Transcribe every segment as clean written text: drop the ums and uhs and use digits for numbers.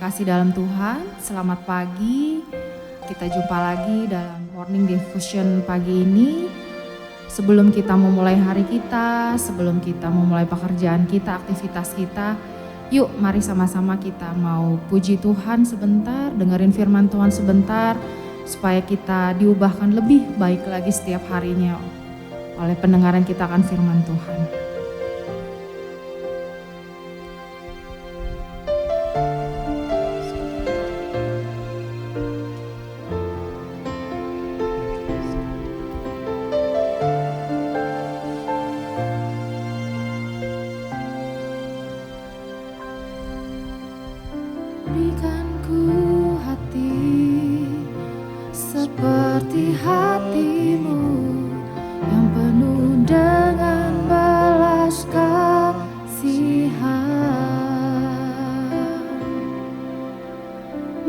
kasih dalam Tuhan, selamat pagi. Kita jumpa lagi dalam Morning Devotion pagi ini. Sebelum kita memulai hari kita, sebelum kita memulai pekerjaan kita, aktivitas kita, yuk mari sama-sama kita mau puji Tuhan sebentar, dengerin firman Tuhan sebentar, supaya kita diubahkan lebih baik lagi setiap harinya oleh pendengaran kita akan firman Tuhan.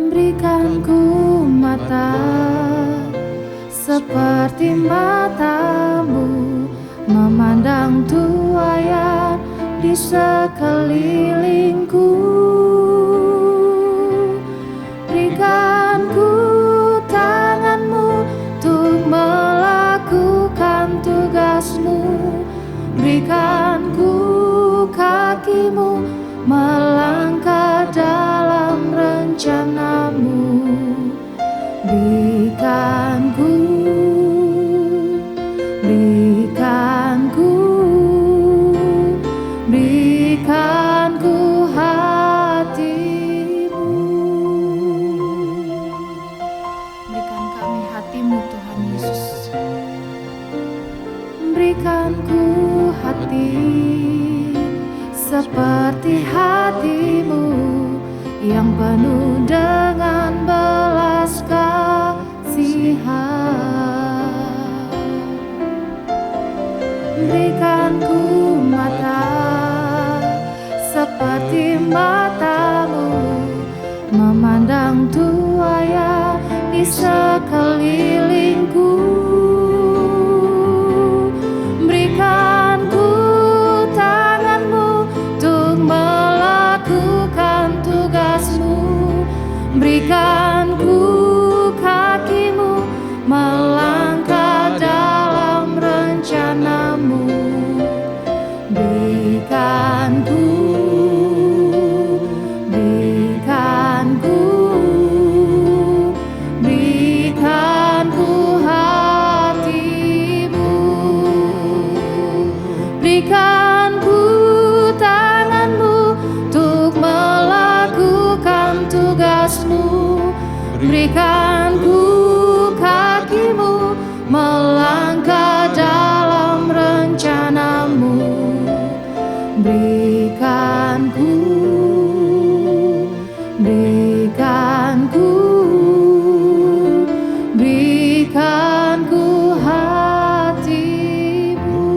Berikanku mata seperti matamu, memandang tuayan di sekelilingku. Berikanku tanganmu untuk melakukan tugasmu. Berikanku kakimu melangkah dalam rencanamu. Berikanku hatimu. Berikan kami hatimu Tuhan Yesus. Berikanku hati seperti hatimu yang penuh dengan belas kasihan. Berikanku mata seperti matamu, memandang tuayan di sekelilingku. Berikanku tanganmu untuk melakukan tugasmu. Berikanku kakimu melangkah dalam rencanamu. Berikanku hatimu. Berikanku tanganmu untuk melakukan tugasmu. Berikanku kakimu melangkah dalam rencanamu. Berikanku hatimu.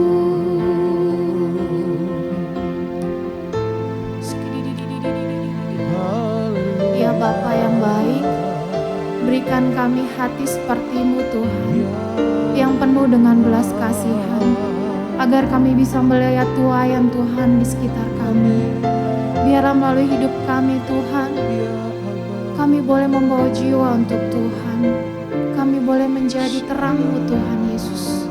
Ya Bapa yang baik, berikan kami hati seperti-Mu Tuhan, yang penuh dengan belas kasihan, agar kami bisa melihat tuayan Tuhan di sekitar kami. Biarlah melalui hidup kami Tuhan, kami boleh membawa jiwa untuk Tuhan. Kami boleh menjadi terang-Mu Tuhan Yesus.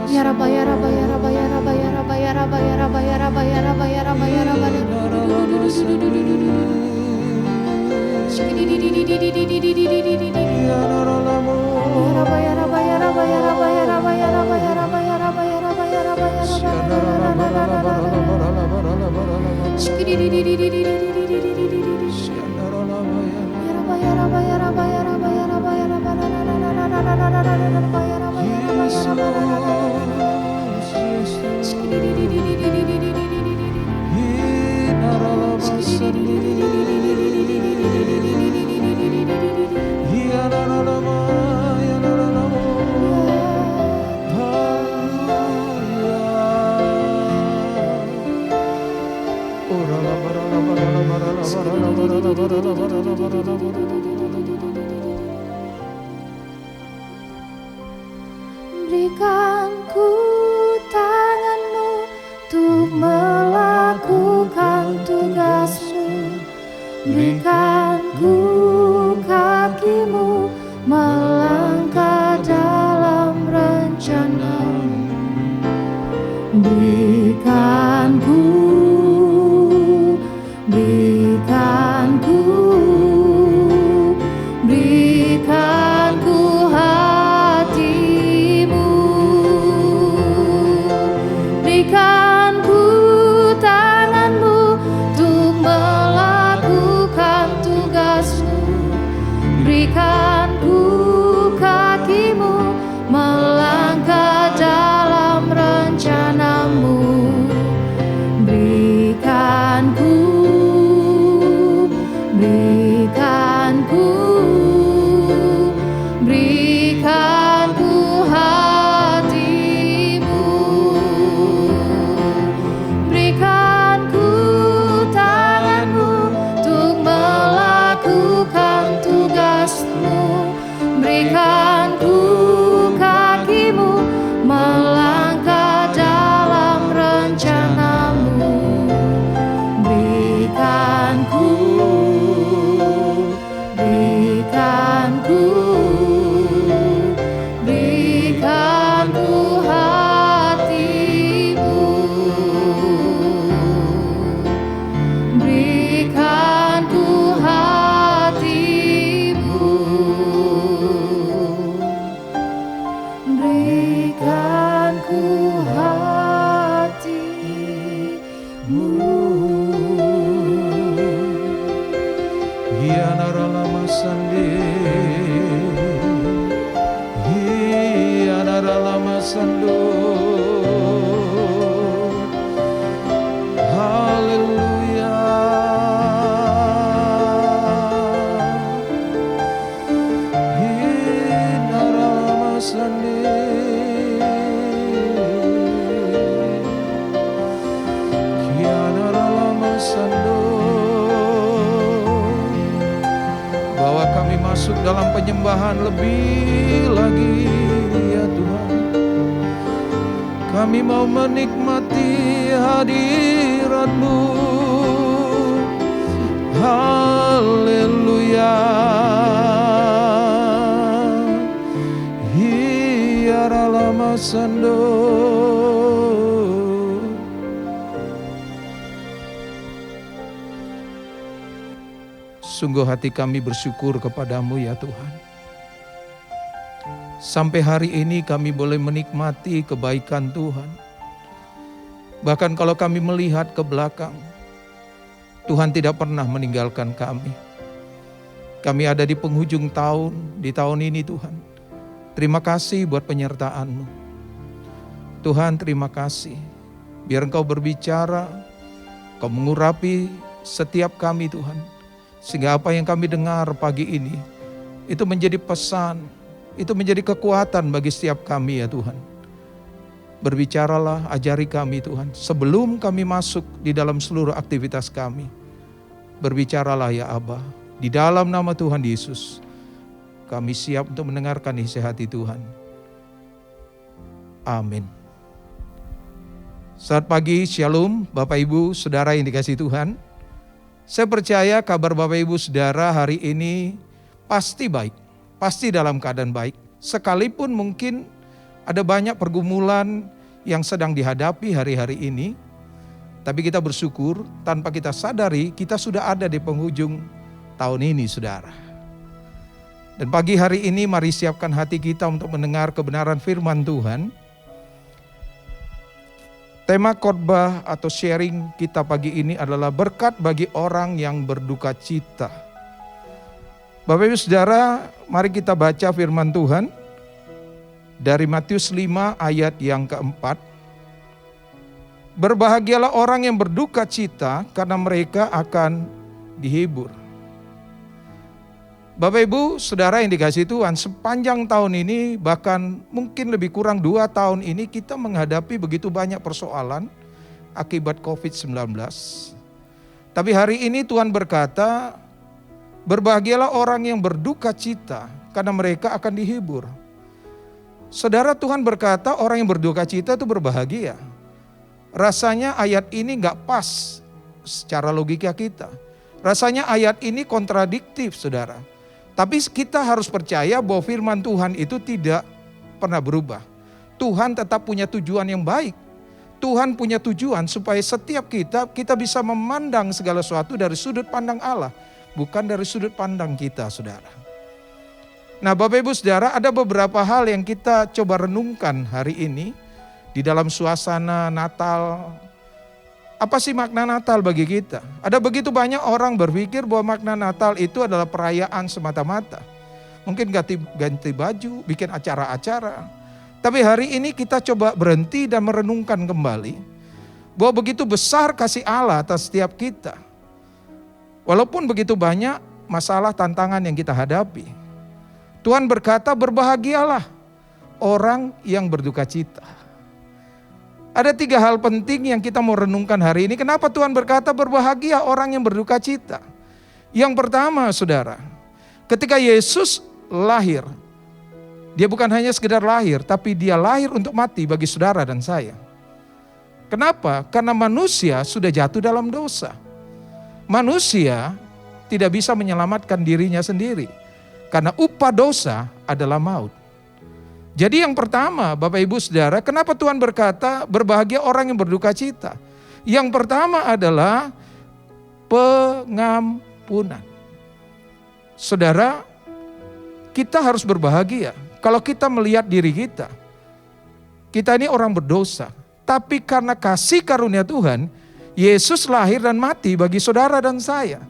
Ya Rabba ya Rabba ya Rabba ya Rabba ya Rabba ya Rabba ya Rabba ya Rabba ya Rabba ya Rabba ya Rabba. Berikan ku tanganmu kakimu melangkah dalam rencana-Mu. Berikan ku hatimu. Berikan ku tangan-Mu untuk melakukan tugas-Mu. Berikan ku kakimu melangkah dalam rencana-Mu. Berikan ku hatimu. Berikan ku tangan-Mu untuk melakukan tugas-Mu. Berikan ku kakimu melangkah dalam rencana-Mu. Berikan ku hatimu. Berikan ku hatimu. Berikan ku hatimu. Hianaralama sande, hianaralama sando. Haleluya. Hianaralama sande. Hianaralama sando. Bawa kami masuk dalam penyembahan lebih lagi ya Tuhan. Kami mau menikmati hadirat-Mu. Haleluya. Hiaralama sando. Sungguh hati kami bersyukur kepada-Mu ya Tuhan. Sampai hari ini kami boleh menikmati kebaikan Tuhan. Bahkan kalau kami melihat ke belakang, Tuhan tidak pernah meninggalkan kami. Kami ada di penghujung tahun, di tahun ini Tuhan. Terima kasih buat penyertaan-Mu. Tuhan terima kasih. Biar Engkau berbicara, Engkau mengurapi setiap kami Tuhan. Sehingga apa yang kami dengar pagi ini, itu menjadi pesan, itu menjadi kekuatan bagi setiap kami ya Tuhan. Berbicaralah, ajari kami Tuhan, sebelum kami masuk di dalam seluruh aktivitas kami. Berbicaralah ya Aba, di dalam nama Tuhan Yesus, kami siap untuk mendengarkan isi hati Tuhan. Amin. Selamat pagi, Shalom, Bapak Ibu, Saudara yang dikasihi Tuhan. Saya percaya kabar Bapak Ibu Saudara hari ini pasti baik, pasti dalam keadaan baik. Sekalipun mungkin ada banyak pergumulan yang sedang dihadapi hari-hari ini, tapi kita bersyukur tanpa kita sadari kita sudah ada di penghujung tahun ini Saudara. Dan pagi hari ini mari siapkan hati kita untuk mendengar kebenaran firman Tuhan. Tema khotbah atau sharing kita pagi ini adalah berkat bagi orang yang berduka cita. Bapak Ibu Saudara, mari kita baca firman Tuhan dari Matius 5 ayat yang keempat. Berbahagialah orang yang berduka cita karena mereka akan dihibur. Bapak Ibu Saudara yang dikasihi Tuhan, sepanjang tahun ini bahkan mungkin lebih kurang 2 tahun ini kita menghadapi begitu banyak persoalan akibat COVID-19. Tapi hari ini Tuhan berkata, berbahagialah orang yang berduka cita karena mereka akan dihibur. Saudara, Tuhan berkata orang yang berduka cita itu berbahagia. Rasanya ayat ini gak pas secara logika kita. Rasanya ayat ini kontradiktif, saudara. Tapi kita harus percaya bahwa firman Tuhan itu tidak pernah berubah. Tuhan tetap punya tujuan yang baik. Tuhan punya tujuan supaya setiap kita bisa memandang segala sesuatu dari sudut pandang Allah, bukan dari sudut pandang kita, saudara. Nah, Bapak Ibu Saudara, ada beberapa hal yang kita coba renungkan hari ini di dalam suasana Natal. Apa sih makna Natal bagi kita? Ada begitu banyak orang berpikir bahwa makna Natal itu adalah perayaan semata-mata. Mungkin ganti baju, bikin acara-acara. Tapi hari ini kita coba berhenti dan merenungkan kembali bahwa begitu besar kasih Allah atas setiap kita. Walaupun begitu banyak masalah tantangan yang kita hadapi. Tuhan berkata, berbahagialah orang yang berduka cita. Ada 3 hal penting yang kita mau renungkan hari ini. Kenapa Tuhan berkata berbahagia orang yang berduka cita? Yang pertama, saudara, ketika Yesus lahir, dia bukan hanya sekedar lahir, tapi dia lahir untuk mati bagi saudara dan saya. Kenapa? Karena manusia sudah jatuh dalam dosa. Manusia tidak bisa menyelamatkan dirinya sendiri. Karena upah dosa adalah maut. Jadi yang pertama, Bapak Ibu Saudara, kenapa Tuhan berkata berbahagia orang yang berduka cita? Yang pertama adalah pengampunan. Saudara, kita harus berbahagia kalau kita melihat diri kita. Kita ini orang berdosa, tapi karena kasih karunia Tuhan, Yesus lahir dan mati bagi saudara dan saya.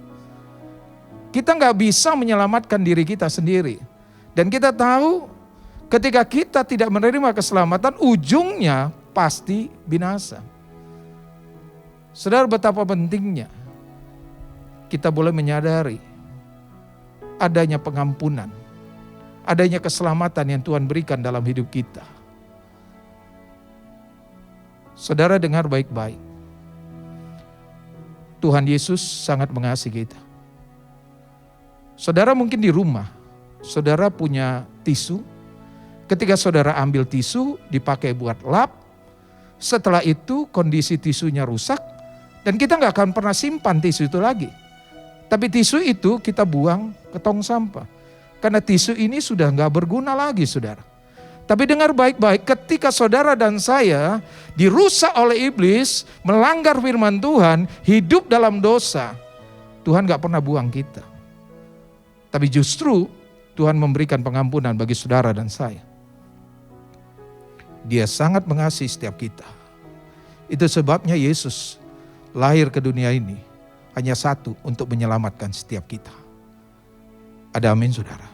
Kita nggak bisa menyelamatkan diri kita sendiri. Dan kita tahu ketika kita tidak menerima keselamatan, ujungnya pasti binasa. Saudara, betapa pentingnya kita boleh menyadari adanya pengampunan, adanya keselamatan yang Tuhan berikan dalam hidup kita. Saudara, dengar baik-baik. Tuhan Yesus sangat mengasihi kita. Saudara mungkin di rumah, saudara punya tisu. Ketika saudara ambil tisu, dipakai buat lap. Setelah itu kondisi tisunya rusak. Dan kita gak akan pernah simpan tisu itu lagi. Tapi tisu itu kita buang ke tong sampah. Karena tisu ini sudah gak berguna lagi, saudara. Tapi dengar baik-baik, ketika saudara dan saya dirusak oleh iblis, melanggar firman Tuhan, hidup dalam dosa, Tuhan gak pernah buang kita. Tapi justru Tuhan memberikan pengampunan bagi saudara dan saya. Dia sangat mengasihi setiap kita. Itu sebabnya Yesus lahir ke dunia ini hanya satu, untuk menyelamatkan setiap kita. Ada amin, saudara.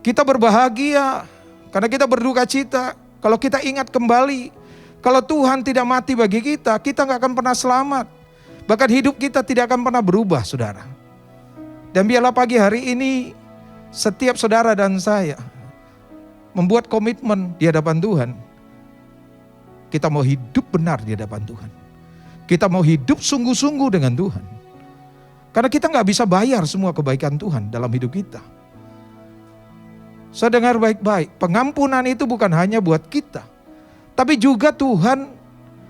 Kita berbahagia karena kita berduka cita. Kalau kita ingat kembali, kalau Tuhan tidak mati bagi kita, kita gak akan pernah selamat. Bahkan hidup kita tidak akan pernah berubah, saudara. Dan biarlah pagi hari ini setiap saudara dan saya membuat komitmen di hadapan Tuhan. Kita mau hidup benar di hadapan Tuhan. Kita mau hidup sungguh-sungguh dengan Tuhan. Karena kita gak bisa bayar semua kebaikan Tuhan dalam hidup kita. Saya dengar baik-baik, pengampunan itu bukan hanya buat kita. Tapi juga Tuhan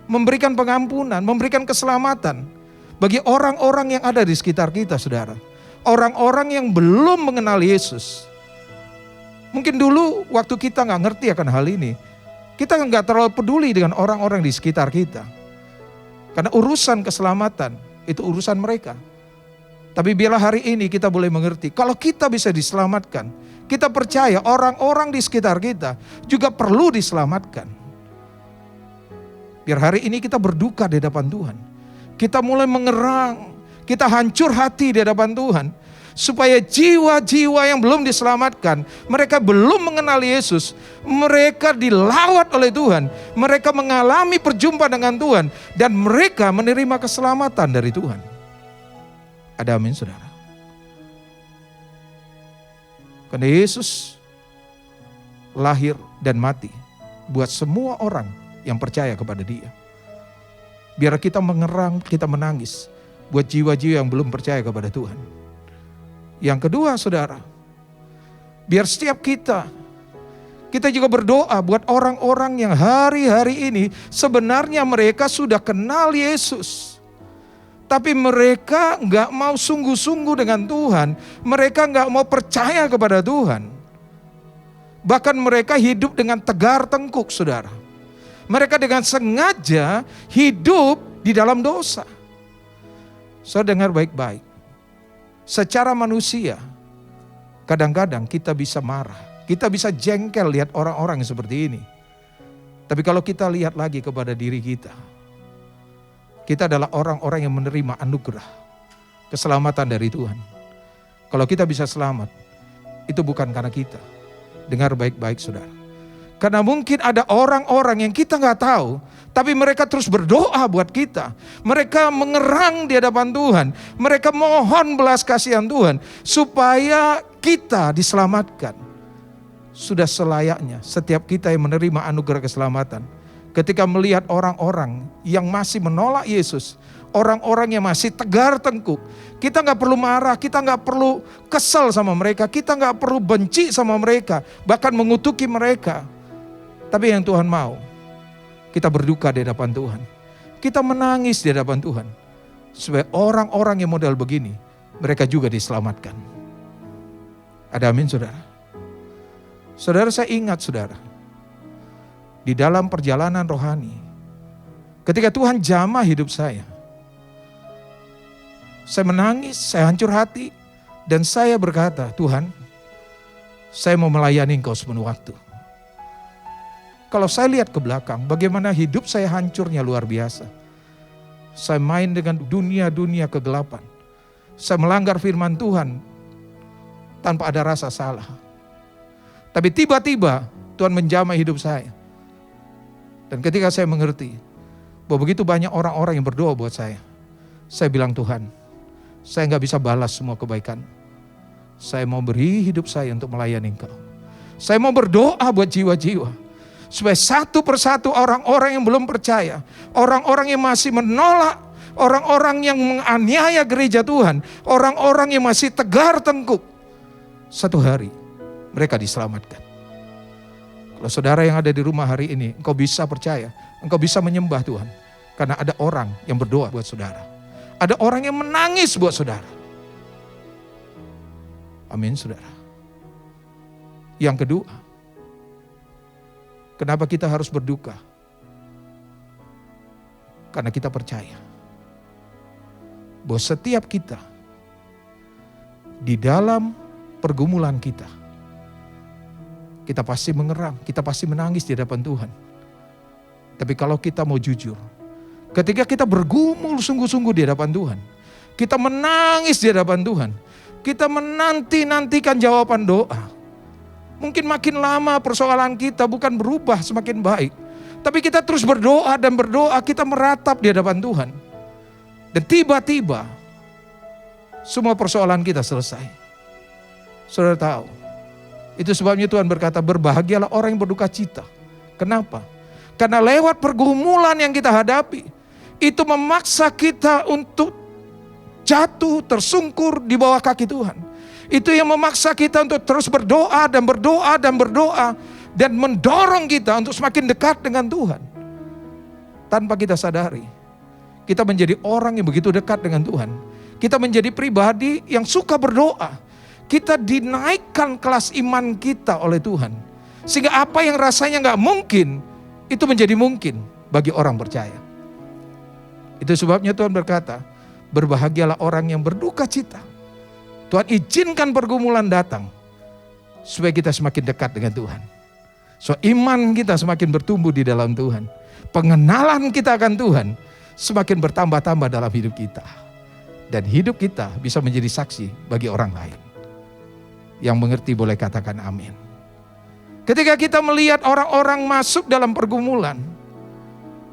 memberikan pengampunan, memberikan keselamatan bagi orang-orang yang ada di sekitar kita, saudara. Orang-orang yang belum mengenal Yesus. Mungkin dulu waktu kita gak ngerti akan hal ini, kita gak terlalu peduli dengan orang-orang di sekitar kita. Karena urusan keselamatan itu urusan mereka. Tapi biarlah hari ini kita boleh mengerti, kalau kita bisa diselamatkan, kita percaya orang-orang di sekitar kita juga perlu diselamatkan. Biar hari ini kita berduka di hadapan Tuhan. Kita mulai mengerang, kita hancur hati di hadapan Tuhan. Supaya jiwa-jiwa yang belum diselamatkan, mereka belum mengenal Yesus, mereka dilawat oleh Tuhan, mereka mengalami perjumpaan dengan Tuhan, dan mereka menerima keselamatan dari Tuhan. Ada amin, saudara. Karena Yesus lahir dan mati buat semua orang yang percaya kepada Dia. Biar kita mengerang, kita menangis buat jiwa-jiwa yang belum percaya kepada Tuhan. Yang kedua, saudara, biar setiap kita juga berdoa buat orang-orang yang hari-hari ini sebenarnya mereka sudah kenal Yesus. Tapi mereka nggak mau sungguh-sungguh dengan Tuhan. Mereka nggak mau percaya kepada Tuhan. Bahkan mereka hidup dengan tegar tengkuk, saudara. Mereka dengan sengaja hidup di dalam dosa. Saudara dengar baik-baik. Secara manusia, kadang-kadang kita bisa marah. Kita bisa jengkel lihat orang-orang yang seperti ini. Tapi kalau kita lihat lagi kepada diri kita, kita adalah orang-orang yang menerima anugerah, keselamatan dari Tuhan. Kalau kita bisa selamat, itu bukan karena kita. Dengar baik-baik, saudara. Karena mungkin ada orang-orang yang kita nggak tahu, tapi mereka terus berdoa buat kita. Mereka mengerang di hadapan Tuhan. Mereka mohon belas kasihan Tuhan, supaya kita diselamatkan. Sudah selayaknya setiap kita yang menerima anugerah keselamatan, ketika melihat orang-orang yang masih menolak Yesus, orang-orang yang masih tegar tengkuk, kita gak perlu marah, kita gak perlu kesal sama mereka, kita gak perlu benci sama mereka, bahkan mengutuki mereka. Tapi yang Tuhan mau, kita berduka di hadapan Tuhan, kita menangis di hadapan Tuhan, supaya orang-orang yang model begini, mereka juga diselamatkan. Ada amin, saudara? Saudara, saya ingat, saudara, di dalam perjalanan rohani, ketika Tuhan jamah hidup saya menangis, saya hancur hati, dan saya berkata, Tuhan, saya mau melayani Engkau sepenuh waktu. Kalau saya lihat ke belakang, bagaimana hidup saya hancurnya luar biasa. Saya main dengan dunia-dunia kegelapan. Saya melanggar firman Tuhan tanpa ada rasa salah. Tapi tiba-tiba Tuhan menjamah hidup saya. Dan ketika saya mengerti bahwa begitu banyak orang-orang yang berdoa buat saya bilang, Tuhan, saya gak bisa balas semua kebaikan. Saya mau beri hidup saya untuk melayani Engkau. Saya mau berdoa buat jiwa-jiwa, supaya satu persatu orang-orang yang belum percaya, orang-orang yang masih menolak, orang-orang yang menganiaya gereja Tuhan, orang-orang yang masih tegar tengkuk, satu hari mereka diselamatkan. Kalau saudara yang ada di rumah hari ini, engkau bisa percaya, engkau bisa menyembah Tuhan, karena ada orang yang berdoa buat saudara. Ada orang yang menangis buat saudara. Amin, saudara. Yang kedua, kenapa kita harus berduka? Karena kita percaya bahwa setiap kita di dalam pergumulan kita pasti mengerang, kita pasti menangis di hadapan Tuhan. Tapi kalau kita mau jujur, ketika kita bergumul sungguh-sungguh di hadapan Tuhan, kita menangis di hadapan Tuhan, kita menanti-nantikan jawaban doa. Mungkin makin lama persoalan kita bukan berubah semakin baik, tapi kita terus berdoa dan berdoa, kita meratap di hadapan Tuhan. Dan tiba-tiba semua persoalan kita selesai. Saudara tahu, itu sebabnya Tuhan berkata, berbahagialah orang yang berduka cita. Kenapa? Karena lewat pergumulan yang kita hadapi, itu memaksa kita untuk jatuh, tersungkur di bawah kaki Tuhan. Itu yang memaksa kita untuk terus berdoa dan berdoa dan berdoa, dan mendorong kita untuk semakin dekat dengan Tuhan. Tanpa kita sadari, kita menjadi orang yang begitu dekat dengan Tuhan. Kita menjadi pribadi yang suka berdoa. Kita dinaikkan kelas iman kita oleh Tuhan. Sehingga apa yang rasanya gak mungkin, itu menjadi mungkin bagi orang percaya. Itu sebabnya Tuhan berkata, berbahagialah orang yang berduka cita. Tuhan izinkan pergumulan datang, supaya kita semakin dekat dengan Tuhan. So iman kita semakin bertumbuh di dalam Tuhan. Pengenalan kita akan Tuhan semakin bertambah-tambah dalam hidup kita. Dan hidup kita bisa menjadi saksi bagi orang lain. Yang mengerti boleh katakan amin. Ketika kita melihat orang-orang masuk dalam pergumulan,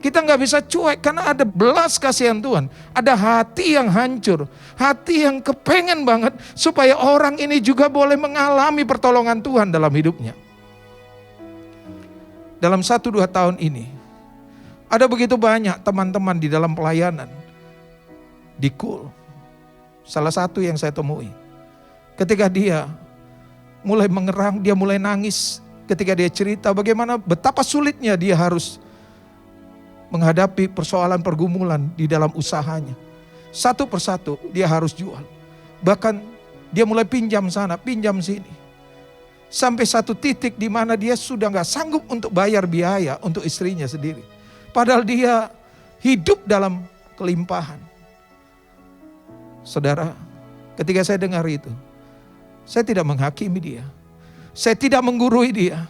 kita gak bisa cuek karena ada belas kasihan Tuhan. Ada hati yang hancur, hati yang kepengen banget supaya orang ini juga boleh mengalami pertolongan Tuhan dalam hidupnya. Dalam 1-2 tahun ini, ada begitu banyak teman-teman di dalam pelayanan, di Kul. Salah satu yang saya temui, ketika dia mulai mengerang, dia mulai nangis ketika dia cerita bagaimana betapa sulitnya dia harus menghadapi persoalan pergumulan di dalam usahanya. Satu persatu dia harus jual. Bahkan dia mulai pinjam sana, pinjam sini. Sampai satu titik di mana dia sudah gak sanggup untuk bayar biaya untuk istrinya sendiri. Padahal dia hidup dalam kelimpahan. Saudara, ketika saya dengar itu, saya tidak menghakimi dia. Saya tidak menggurui dia.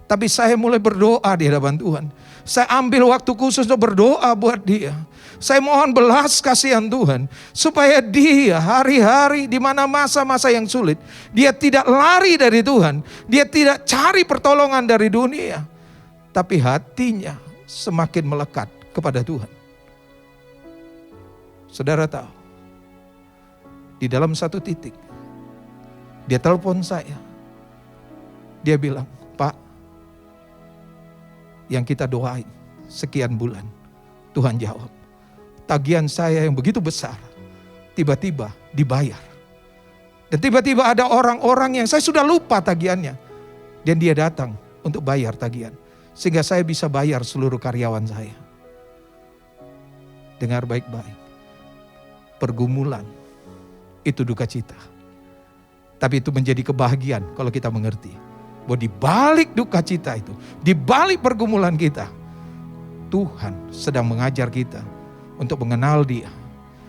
Tapi saya mulai berdoa di hadapan Tuhan. Saya ambil waktu khusus untuk berdoa buat dia. Saya mohon belas kasihan Tuhan. Supaya dia hari-hari di mana masa-masa yang sulit. Dia tidak lari dari Tuhan. Dia tidak cari pertolongan dari dunia. Tapi hatinya semakin melekat kepada Tuhan. Saudara tahu. Di dalam satu titik. Dia telepon saya. Dia bilang, Pak, yang kita doain sekian bulan, Tuhan jawab. Tagihan saya yang begitu besar, tiba-tiba dibayar. Dan tiba-tiba ada orang-orang yang saya sudah lupa tagihannya. Dan dia datang untuk bayar tagihan. Sehingga saya bisa bayar seluruh karyawan saya. Dengar baik-baik. Pergumulan itu duka cita. Tapi itu menjadi kebahagiaan kalau kita mengerti. Bahwa di balik duka cita itu, di balik pergumulan kita, Tuhan sedang mengajar kita untuk mengenal Dia.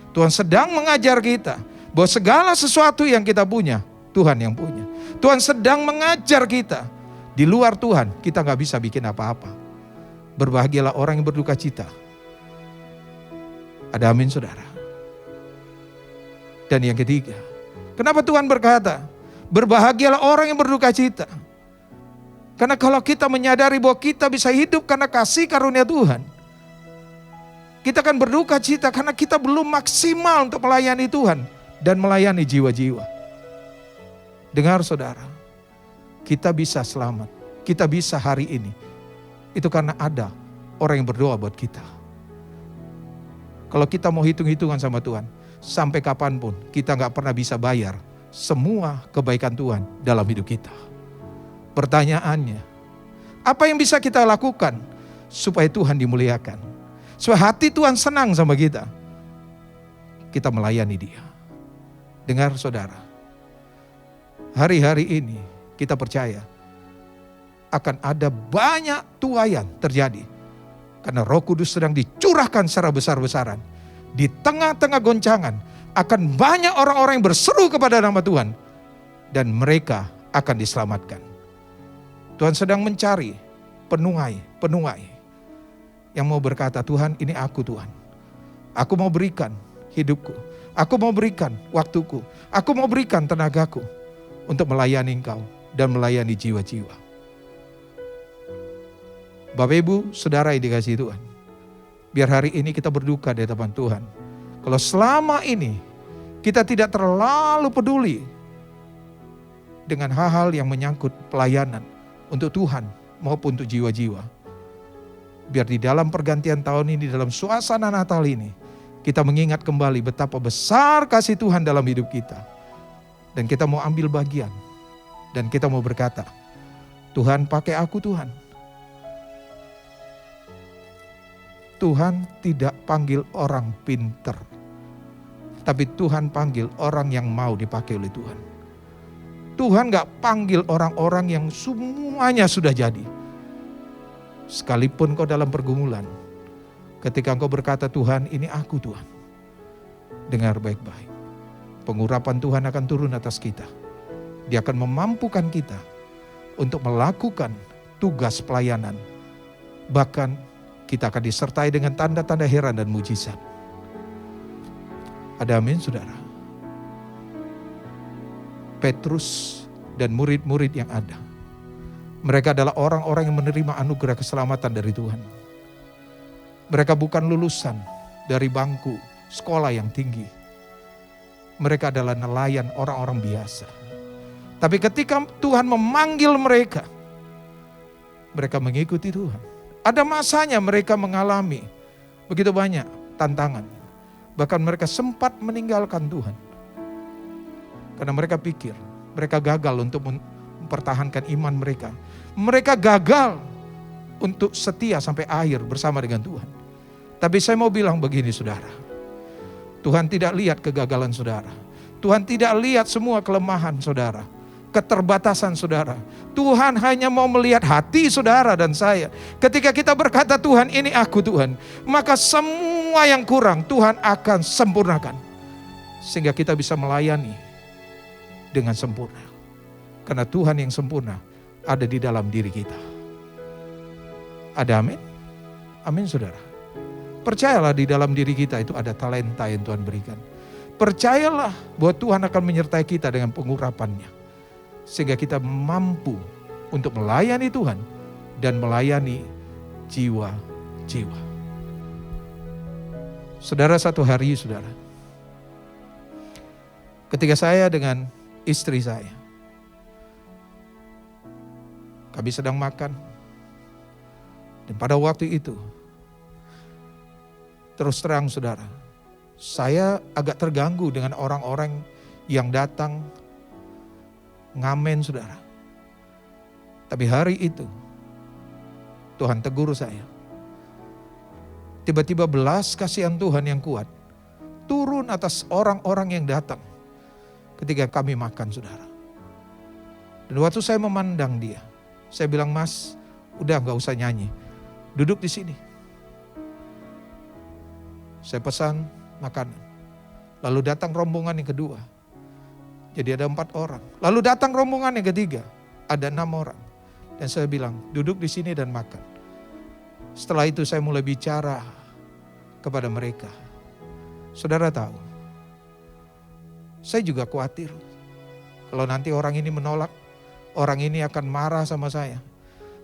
Tuhan sedang mengajar kita bahwa segala sesuatu yang kita punya, Tuhan yang punya. Tuhan sedang mengajar kita. Di luar Tuhan, kita gak bisa bikin apa-apa. Berbahagialah orang yang berduka cita. Ada amin, saudara. Dan yang ketiga, kenapa Tuhan berkata, berbahagialah orang yang berduka cita? Karena kalau kita menyadari bahwa kita bisa hidup karena kasih karunia Tuhan, kita akan berduka cita karena kita belum maksimal untuk melayani Tuhan dan melayani jiwa-jiwa. Dengar saudara, kita bisa selamat, kita bisa hari ini, itu karena ada orang yang berdoa buat kita. Kalau kita mau hitung-hitungan sama Tuhan, sampai kapanpun kita gak pernah bisa bayar semua kebaikan Tuhan dalam hidup kita. Pertanyaannya, apa yang bisa kita lakukan supaya Tuhan dimuliakan? Supaya hati Tuhan senang sama kita. Kita melayani Dia. Dengar saudara, hari-hari ini kita percaya akan ada banyak tuaian terjadi. Karena Roh Kudus sedang dicurahkan secara besar-besaran. Di tengah-tengah goncangan akan banyak orang-orang yang berseru kepada nama Tuhan. Dan mereka akan diselamatkan. Tuhan sedang mencari penungai yang mau berkata, Tuhan ini aku Tuhan. Aku mau berikan hidupku. Aku mau berikan waktuku. Aku mau berikan tenagaku untuk melayani Engkau dan melayani jiwa-jiwa. Bapak Ibu, saudara yang dikasihi Tuhan. Biar hari ini kita berduka di hadapan Tuhan. Kalau selama ini kita tidak terlalu peduli dengan hal-hal yang menyangkut pelayanan untuk Tuhan maupun untuk jiwa-jiwa. Biar di dalam pergantian tahun ini, dalam suasana Natal ini, kita mengingat kembali betapa besar kasih Tuhan dalam hidup kita. Dan kita mau ambil bagian. Dan kita mau berkata, Tuhan pakai aku Tuhan. Tuhan tidak panggil orang pinter. Tapi Tuhan panggil orang yang mau dipakai oleh Tuhan. Tuhan gak panggil orang-orang yang semuanya sudah jadi. Sekalipun kau dalam pergumulan, ketika engkau berkata, Tuhan ini aku Tuhan. Dengar baik-baik. Pengurapan Tuhan akan turun atas kita. Dia akan memampukan kita untuk melakukan tugas pelayanan. Bahkan kita akan disertai dengan tanda-tanda heran dan mujizat. Ada amin saudara. Petrus dan murid-murid yang ada. Mereka adalah orang-orang yang menerima anugerah keselamatan dari Tuhan. Mereka bukan lulusan dari bangku sekolah yang tinggi. Mereka adalah nelayan orang-orang biasa. Tapi ketika Tuhan memanggil mereka, mereka mengikuti Tuhan. Ada masanya mereka mengalami begitu banyak tantangan. Bahkan mereka sempat meninggalkan Tuhan. Karena mereka pikir, mereka gagal untuk mempertahankan iman mereka. Mereka gagal untuk setia sampai akhir bersama dengan Tuhan. Tapi saya mau bilang begini saudara. Tuhan tidak lihat kegagalan saudara. Tuhan tidak lihat semua kelemahan saudara, keterbatasan saudara. Tuhan hanya mau melihat hati saudara dan saya. Ketika kita berkata, Tuhan ini aku Tuhan, maka semua yang kurang Tuhan akan sempurnakan. Sehingga kita bisa melayani dengan sempurna. Karena Tuhan yang sempurna ada di dalam diri kita. Ada amin? Amin saudara. Percayalah di dalam diri kita itu ada talenta yang Tuhan berikan. Percayalah bahwa Tuhan akan menyertai kita dengan pengurapannya. Sehingga kita mampu untuk melayani Tuhan dan melayani jiwa-jiwa. Saudara, satu hari saudara, ketika saya dengan istri saya, kami sedang makan. Dan pada waktu itu, terus terang saudara, saya agak terganggu dengan orang-orang yang datang ngamen saudara. Tapi hari itu, Tuhan tegur saya. Tiba-tiba belas kasihan Tuhan yang kuat turun atas orang-orang yang datang ketika kami makan saudara. Dan waktu saya memandang dia, saya bilang, Mas, udah gak usah nyanyi, duduk di sini. Saya pesan makanan. Lalu datang rombongan yang kedua. Jadi ada 4 orang. Lalu datang rombongan yang ketiga. Ada 6 orang. Dan saya bilang, duduk di sini dan makan. Setelah itu saya mulai bicara kepada mereka. Saudara tahu, saya juga khawatir. Kalau nanti orang ini menolak, orang ini akan marah sama saya.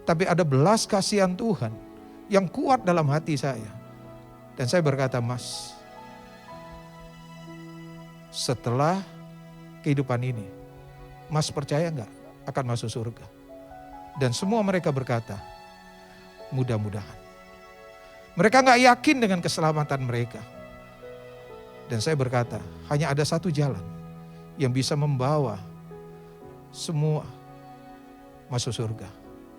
Tapi ada belas kasihan Tuhan yang kuat dalam hati saya. Dan saya berkata, Mas, setelah kehidupan ini, Mas percaya enggak akan masuk surga? Dan semua mereka berkata, mudah-mudahan. Mereka enggak yakin dengan keselamatan mereka. Dan saya berkata, hanya ada satu jalan yang bisa membawa semua masuk surga,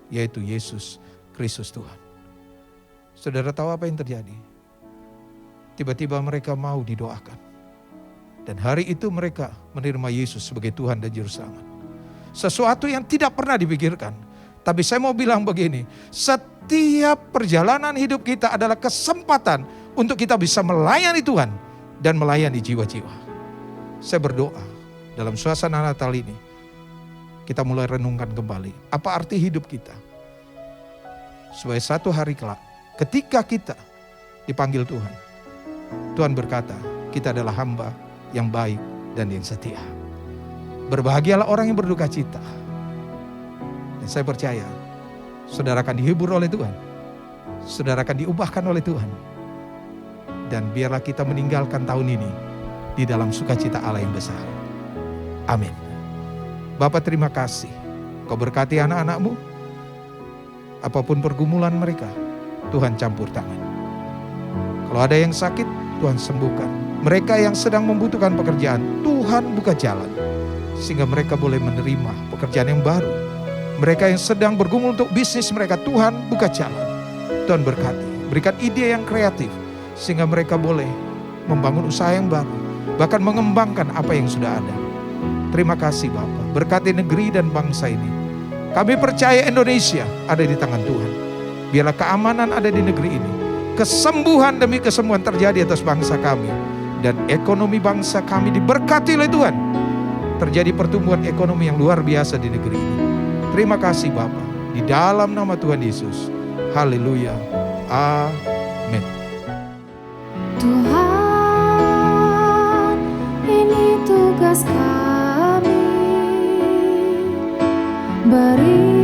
yaitu Yesus Kristus Tuhan. Saudara tahu apa yang terjadi? Tiba-tiba mereka mau didoakan. Dan hari itu mereka menerima Yesus sebagai Tuhan dan Juru Selamat. Sesuatu yang tidak pernah dipikirkan. Tapi saya mau bilang begini, setiap perjalanan hidup kita adalah kesempatan untuk kita bisa melayani Tuhan dan melayani jiwa-jiwa. Saya berdoa dalam suasana Natal ini, kita mulai renungkan kembali apa arti hidup kita. Supaya satu hari kelak, ketika kita dipanggil Tuhan, Tuhan berkata, kita adalah hamba yang baik dan yang setia. Berbahagialah orang yang berduka cita. Dan saya percaya, saudara akan dihibur oleh Tuhan. Saudara akan diubahkan oleh Tuhan. Dan biarlah kita meninggalkan tahun ini di dalam sukacita Allah yang besar. Amin. Bapa, terima kasih. Kau berkati anak-anak-Mu. Apapun pergumulan mereka, Tuhan campur tangan. Kalau ada yang sakit, Tuhan sembuhkan. Mereka yang sedang membutuhkan pekerjaan, Tuhan buka jalan. Sehingga mereka boleh menerima pekerjaan yang baru. Mereka yang sedang bergumul untuk bisnis mereka, Tuhan buka jalan. Tuhan berkati, berikan ide yang kreatif. Sehingga mereka boleh membangun usaha yang baru. Bahkan mengembangkan apa yang sudah ada. Terima kasih Bapak, berkati negeri dan bangsa ini. Kami percaya Indonesia ada di tangan Tuhan. Biarlah keamanan ada di negeri ini. Kesembuhan demi kesembuhan terjadi atas bangsa kami. Dan ekonomi bangsa kami diberkati oleh Tuhan. Terjadi pertumbuhan ekonomi yang luar biasa di negeri ini. Terima kasih Bapak. Di dalam nama Tuhan Yesus. Haleluya. Amin. Tuhan, ini tugas kami. Beri